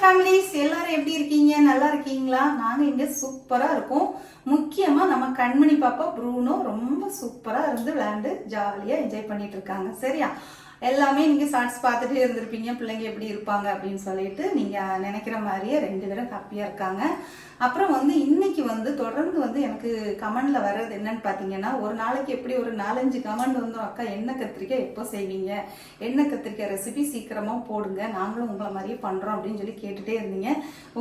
Families எல்லாரும் எப்படி இருக்கீங்க? நல்லா இருக்கீங்களா? நாங்க இங்க சூப்பரா இருக்கோம். முக்கியமா நம்ம கண்மணி பாப்பா ப்ரூனோ ரொம்ப சூப்பரா இருந்து விளையாண்டு ஜாலியா என்ஜாய் பண்ணிட்டு இருக்காங்க. சரியா? எல்லாமே நீங்க ஷார்ட்ஸ் பார்த்துட்டே இருந்திருப்பீங்க, பிள்ளைங்க எப்படி இருப்பாங்க அப்படின்னு சொல்லிட்டு. நீங்க நினைக்கிற மாதிரியே 2 பேரும் ஹாப்பியா இருக்காங்க. அப்புறம் இன்னைக்கு தொடர்ந்து எனக்கு கமெண்ட்ல வர்றது என்னன்னு பாத்தீங்கன்னா, ஒரு நாளைக்கு எப்படி ஒரு 4-5 கமெண்ட் அக்கா எண்ணெய் கத்திரிக்காய் எப்போ செய்வீங்க, எண்ணெய் கத்திரிக்காய் ரெசிபி சீக்கிரமா போடுங்க, நாங்களும் உங்களை மாதிரியே பண்றோம் அப்படின்னு சொல்லி கேட்டுட்டே இருந்தீங்க.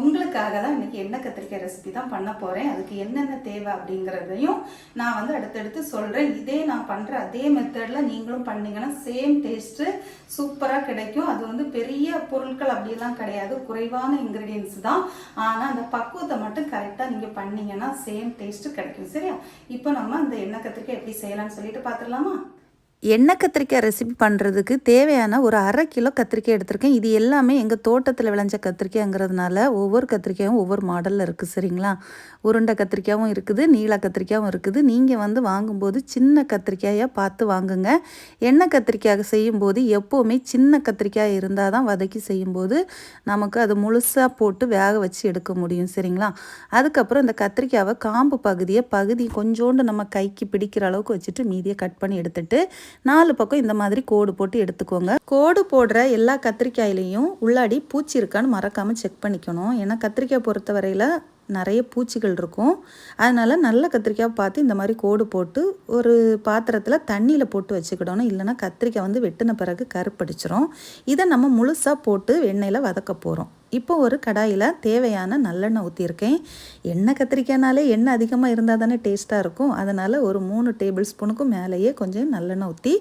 உங்களுக்காக தான் இன்னைக்கு எண்ணெய் கத்திரிக்காய் ரெசிபி தான் பண்ண போறேன். அதுக்கு என்னென்ன தேவை அப்படிங்கறதையும் நான் அடுத்தடுத்து சொல்றேன். இதே நான் பண்ற அதே மெத்தட்ல நீங்களும் பண்ணீங்கன்னா சேம் டேஸ்ட் சூப்பரா கிடைக்கும். அது பெரிய பொருட்கள் அப்படியெல்லாம் கிடையாது, குறைவான இன்கிரீடியன்ஸ் தான். ஆனா அந்த பக்குவத்தை மட்டும் கரெக்டா நீங்க பண்ணீங்கன்னா சேம் டேஸ்ட் கிடைக்கும். சரியா? இப்போ நம்ம அந்த எண்ணெய் கத்திரிக்காய் எப்படி செய்யலாம்னு சொல்லிட்டு பாத்துடலாமா? எண்ணெய் கத்திரிக்காய் ரெசிபி பண்ணுறதுக்கு தேவையான ஒரு 1/2 கிலோ கத்திரிக்காய் எடுத்திருக்கேன். இது எல்லாமே எங்கள் தோட்டத்தில் விளைஞ்ச கத்திரிக்காய்ங்கிறதுனால ஒவ்வொரு கத்திரிக்காயும் ஒவ்வொரு மாடலில் இருக்குது. சரிங்களா? உருண்டை கத்திரிக்காயும் இருக்குது, நீள கத்திரிக்காயும் இருக்குது. நீங்கள் வாங்கும்போது சின்ன கத்திரிக்காயாக பார்த்து வாங்குங்க. எண்ணெய் கத்திரிக்காய் செய்யும்போது எப்போவுமே சின்ன கத்திரிக்காய் இருந்தால் தான் வதக்கி செய்யும்போது நமக்கு அது முழுசாக போட்டு வேக வச்சு எடுக்க முடியும். சரிங்களா? அதுக்கப்புறம் இந்த கத்திரிக்காவை காம்பு பகுதி கொஞ்சோண்டு நம்ம கைக்கு பிடிக்கிற அளவுக்கு வச்சுட்டு மீதியை கட் பண்ணி எடுத்துட்டு 4 பக்கம் இந்த மாதிரி கோடு போட்டு எடுத்துக்கோங்க. கோடு போடுற எல்லா கத்திரிக்காயிலையும் உள்ளாடி பூச்சி இருக்கான்னு மறக்காமல் செக் பண்ணிக்கணும். ஏன்னா கத்திரிக்காய் பொறுத்த வரையில் நிறைய பூச்சிகள் இருக்கும். அதனால் நல்ல கத்திரிக்காய் பார்த்து இந்த மாதிரி கோடு போட்டு ஒரு பாத்திரத்தில் தண்ணியில் போட்டு வச்சுக்கிடணும். இல்லைனா கத்திரிக்காய் வெட்டின பிறகு கருப்படிச்சிரும். இதை நம்ம முழுசாக போட்டு எண்ணெயில் வதக்க போகிறோம். இப்போ ஒரு கடாயில் தேவையான நல்லெண்ணெய் ஊற்றியிருக்கேன். எண்ணெய் கத்திரிக்காய்னாலே எண்ணெய் அதிகமாக இருந்தால் தானே டேஸ்ட்டாக இருக்கும். அதனால் ஒரு 3 டேபிள் ஸ்பூனுக்கும் மேலேயே கொஞ்சம் நல்லெண்ணெய் ஊற்றி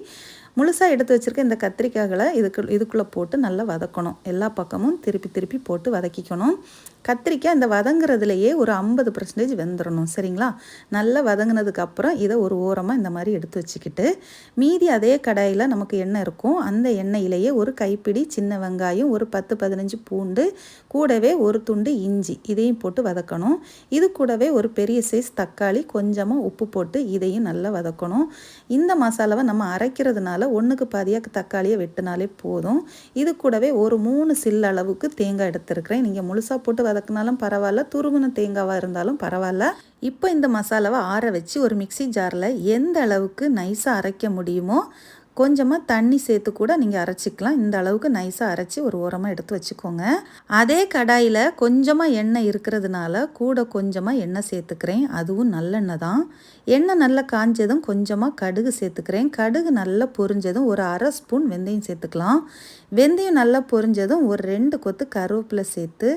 முழுசாக எடுத்து வச்சுருக்க இந்த கத்திரிக்காய்களை இதுக்குள்ளே போட்டு நல்லா வதக்கணும். எல்லா பக்கமும் திருப்பி போட்டு வதக்கிக்கணும். கத்திரிக்காய் இந்த வதங்குறதுலையே ஒரு 50% வெந்துடணும். சரிங்களா? நல்லா வதங்கினதுக்கப்புறம் இதை ஒரு ஓரமாக இந்த மாதிரி எடுத்து வச்சுக்கிட்டு மீதி அதே கடாயில் நமக்கு எண்ணெய் இருக்கும். அந்த எண்ணெயிலேயே ஒரு கைப்பிடி சின்ன வெங்காயம், ஒரு 10-15 பூண்டு, கூடவே ஒரு துண்டு இஞ்சி, இதையும் போட்டு வதக்கணும். இது கூடவே ஒரு பெரிய சைஸ் தக்காளி, கொஞ்சமாக உப்பு போட்டு இதையும் நல்லா வதக்கணும். இந்த மசாலாவை நம்ம அரைக்கிறதுனால 1க்கு பாதியாக தக்காளியை வெட்டினாலே போதும். இது கூடவே ஒரு 3 சில் அளவுக்கு தேங்காய் எடுத்துருக்கிறேன். நீங்கள் முழுசாக போட்டு வதக்கினாலும் பரவாயில்ல, துருவின தேங்காவாக இருந்தாலும் பரவாயில்ல. இப்போ இந்த மசாலாவை ஆற வச்சு ஒரு மிக்சி ஜாரில் எந்த அளவுக்கு நைஸாக அரைக்க முடியுமோ கொஞ்சமாக தண்ணி சேர்த்து கூட நீங்கள் அரைச்சிக்கலாம். இந்த அளவுக்கு நைஸாக அரைச்சி ஒரு ஓரமாக எடுத்து வச்சுக்கோங்க. அதே கடாயில் கொஞ்சமாக எண்ணெய் இருக்கிறதுனால கூட கொஞ்சமாக எண்ணெய் சேர்த்துக்கிறேன். அதுவும் நல்லெண்ணெய் தான். எண்ணெய் நல்லா காஞ்சதும் கொஞ்சமாக கடுகு சேர்த்துக்கிறேன். கடுகு நல்லா பொரிஞ்சதும் ஒரு 1/2 ஸ்பூன் வெந்தயம் சேர்த்துக்கலாம். வெந்தயம் நல்லா பொரிஞ்சதும் ஒரு 2 கொத்து கருவேப்பிலை சேர்த்து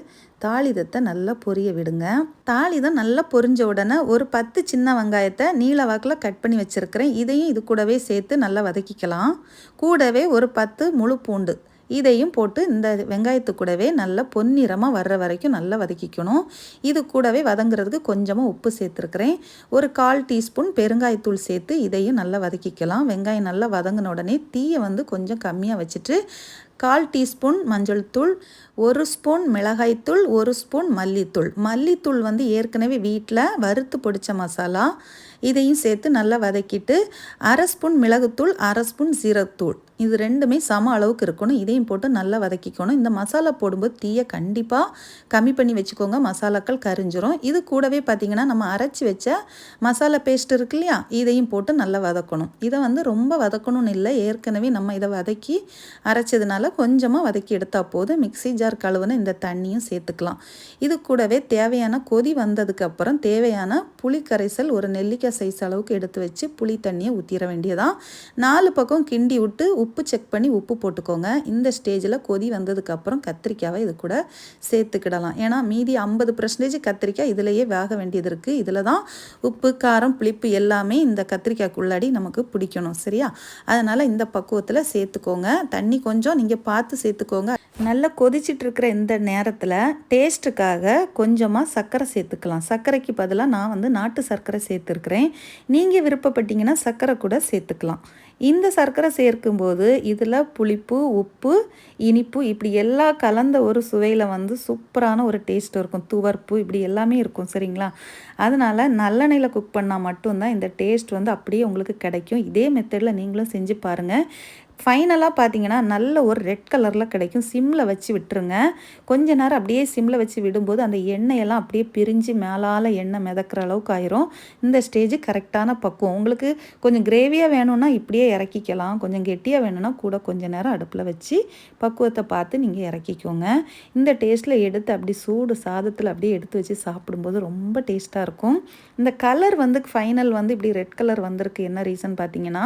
தாளிதத்தை நல்லா பொரிய விடுங்க. தாளிதம் நல்லா பொரிஞ்ச உடனே ஒரு 10 சின்ன வெங்காயத்தை நீல வாக்கில் கட் பண்ணி வச்சுருக்கிறேன். இதையும் இது கூடவே சேர்த்து நல்லா வதக்கிக்கலாம். கூடவே ஒரு 10 முழு பூண்டு இதையும் போட்டு இந்த வெங்காயத்து கூடவே நல்லா பொன்னிறமாக வர்ற வரைக்கும் நல்லா வதக்கிக்கணும். இது கூடவே வதங்குறதுக்கு கொஞ்சமாக உப்பு சேர்த்துருக்கிறேன். ஒரு 1/4 டீஸ்பூன் பெருங்காயத்தூள் சேர்த்து இதையும் நல்லா வதக்கிக்கலாம். வெங்காயம் நல்லா வதங்கின உடனே தீயை கொஞ்சம் கம்மியாக வச்சுட்டு 1/4 டீஸ்பூன் மஞ்சள் தூள், 1 ஸ்பூன் மிளகாய்த்தூள், 1 ஸ்பூன் மல்லித்தூள். மல்லித்தூள் ஏற்கனவே வீட்டில் வறுத்து பொடித்த மசாலா, இதையும் சேர்த்து நல்லா வதக்கிட்டு 1/2 ஸ்பூன் மிளகுத்தூள், 1/2 ஸ்பூன் சீரகத்தூள், இது ரெண்டுமே சம அளவுக்கு இருக்கணும். இதையும் போட்டு நல்லா வதக்கிக்கணும். இந்த மசாலா போடும்போது தீயை கண்டிப்பாக கம்மி பண்ணி வச்சுக்கோங்க, மசாலாக்கள் கரிஞ்சிரும். இது கூடவே பார்த்திங்கன்னா நம்ம அரைச்சி வச்ச மசாலா பேஸ்ட் இருக்கு இல்லையா, இதையும் போட்டு நல்லா வதக்கணும். இதை ரொம்ப வதக்கணும்னு இல்லை, ஏற்கனவே நம்ம இதை வதக்கி அரைச்சதுனால கொஞ்சமாக வதக்கி எடுத்தால் போதும். மிக்சி ஜார் கழுவுன இந்த தண்ணியும் சேர்த்துக்கலாம். இது கூடவே தேவையான கொதி வந்ததுக்கப்புறம் தேவையான புளி கரைசல் ஒரு நெல்லிக்காய் சைஸ் அளவுக்கு எடுத்து வச்சு புளி தண்ணியை ஊற்றிட வேண்டியதான். 4 பக்கம் கிண்டி விட்டு உப்பு செக் பண்ணி உப்பு போட்டுக்கோங்க. இந்த ஸ்டேஜில் கொதி வந்ததுக்கப்புறம் கத்திரிக்காவை இது கூட சேர்த்துக்கிடலாம். ஏன்னா மீதி 50% கத்திரிக்காய் இதிலேயே வேக வேண்டியது இருக்குது. இதில் தான் உப்பு, காரம், புளிப்பு எல்லாமே இந்த கத்திரிக்காய்க்குள்ளாடி நமக்கு பிடிக்கணும். சரியா? அதனால் இந்த பக்குவத்தில் சேர்த்துக்கோங்க. தண்ணி கொஞ்சம் நீங்கள் பார்த்து சேர்த்துக்கோங்க. நல்லா கொதிச்சிட்டு இருக்கிற இந்த நேரத்தில் டேஸ்ட்டுக்காக கொஞ்சமாக சர்க்கரை சேர்த்துக்கலாம். சர்க்கரைக்கு பதிலாக நான் நாட்டு சர்க்கரை சேர்த்துருக்கிறேன். நீங்கள் விருப்பப்பட்டீங்கன்னா சர்க்கரை கூட சேர்த்துக்கலாம். இந்த சர்க்கரை சேர்க்கும்போது இதில் புளிப்பு, உப்பு, இனிப்பு இப்படி எல்லாம் கலந்த ஒரு சுவையில் சூப்பரான ஒரு டேஸ்ட் இருக்கும். துவர்ப்பு இப்படி எல்லாமே இருக்கும். சரிங்களா? அதனால் நல்லெண்ணெயில் குக் பண்ணால் மட்டும்தான் இந்த டேஸ்ட் அப்படியே உங்களுக்கு கிடைக்கும். இதே மெத்தடில் நீங்களும் செஞ்சு பாருங்கள். ஃபைனலாக பார்த்தீங்கன்னா நல்ல ஒரு ரெட் கலரில் கிடைக்கும். சிம்மில் வச்சு விட்டுருங்க. கொஞ்ச நேரம் அப்படியே சிம்மில் வச்சு விடும்போது அந்த எண்ணெயெல்லாம் அப்படியே பிரிஞ்சு மேலால் எண்ணெய் மிதக்கிற அளவுக்கு ஆயிரும். இந்த ஸ்டேஜ் கரெக்டான பக்குவம். உங்களுக்கு கொஞ்சம் கிரேவியாக வேணும்னா இப்படியே இறக்கிக்கலாம். கொஞ்சம் கெட்டியாக வேணும்னா கூட கொஞ்ச நேரம் அடுப்பில் வச்சு பக்குவத்தை பார்த்து நீங்கள் இறக்கிக்கோங்க. இந்த டேஸ்ட்டில் எடுத்து அப்படி சூடு சாதத்தில் அப்படியே எடுத்து வச்சு சாப்பிடும்போது ரொம்ப டேஸ்ட்டாக இருக்கும். இந்த கலர் வந்து ஃபைனல் வந்து இப்படி ரெட் கலர் வந்திருக்கு. என்ன ரீசன் பார்த்தீங்கன்னா,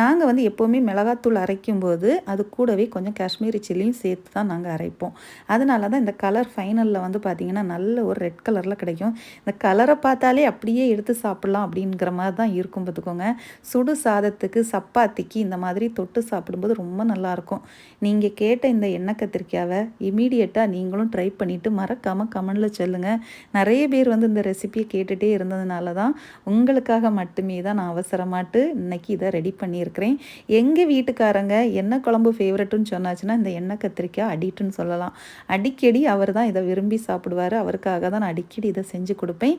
நாங்கள் வந்து எப்போவுமே மிளகாத்தூள் அரைக்கும்போது அது கூடவே கொஞ்சம் காஷ்மீரி சில்லியும் சேர்த்து தான் நாங்கள் அரைப்போம். அதனால தான் இந்த கலர் ஃபைனலில் வந்து பார்த்திங்கன்னா நல்ல ஒரு ரெட் கலரில் கிடைக்கும். இந்த கலரை பார்த்தாலே அப்படியே எடுத்து சாப்பிட்லாம் அப்படிங்கிற மாதிரி தான் இருக்கும் பார்த்துக்கோங்க. சுடு சாதத்துக்கு சப்பாத்திக்கு இந்த மாதிரி தொட்டு சாப்பிடும்போது ரொம்ப நல்லாயிருக்கும். நீங்கள் கேட்ட இந்த எண்ணெய் கத்திரிக்காவை இமீடியட்டாக நீங்களும் ட்ரை பண்ணிவிட்டு மறக்காமல் கமெண்டில் சொல்லுங்கள். நிறைய பேர் வந்து இந்த ரெசிபியை கேட்டுகிட்டே இருந்ததுனால தான் உங்களுக்காக மட்டுமே தான் நான் அவசரமாட்டு இன்னைக்கு இதை ரெடி பண்ணியிருக்கிறேன். எங்கள் வீட்டுக்காரங்க எண்ணெய் குழம்பு ஃபேவரட்டுன்னு சொன்னாச்சுன்னா இந்த எண்ணெய் கத்திரிக்காய் அடிக்ட்டுன்னு சொல்லலாம். அடிக்கடி அவர் தான் இதை விரும்பி சாப்பிடுவார். அவருக்காக தான் நான் அடிக்கடி இதை செஞ்சு கொடுப்பேன்.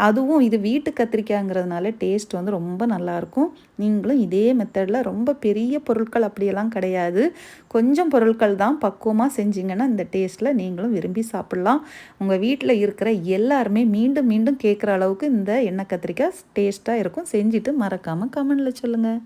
அதுவும் இது வீட்டு கத்திரிக்காய்ங்கிறதுனால டேஸ்ட் வந்து ரொம்ப நல்லாயிருக்கும். நீங்களும் இதே மெத்தடில் ரொம்ப பெரிய பொருட்கள் அப்படியெல்லாம் கிடையாது, கொஞ்சம் பொருட்கள் தான் பக்குவமாக செஞ்சிங்கன்னா இந்த டேஸ்ட்டில் நீங்களும் விரும்பி சாப்பிட்லாம். உங்கள் வீட்டில் இருக்கிற எல்லாருமே மீண்டும் மீண்டும் கேட்குற அளவுக்கு இந்த எண்ணெய் கத்திரிக்காய் டேஸ்ட்டாக இருக்கும். செஞ்சுட்டு மறக்காமல் கமெண்டில் சொல்லுங்கள்.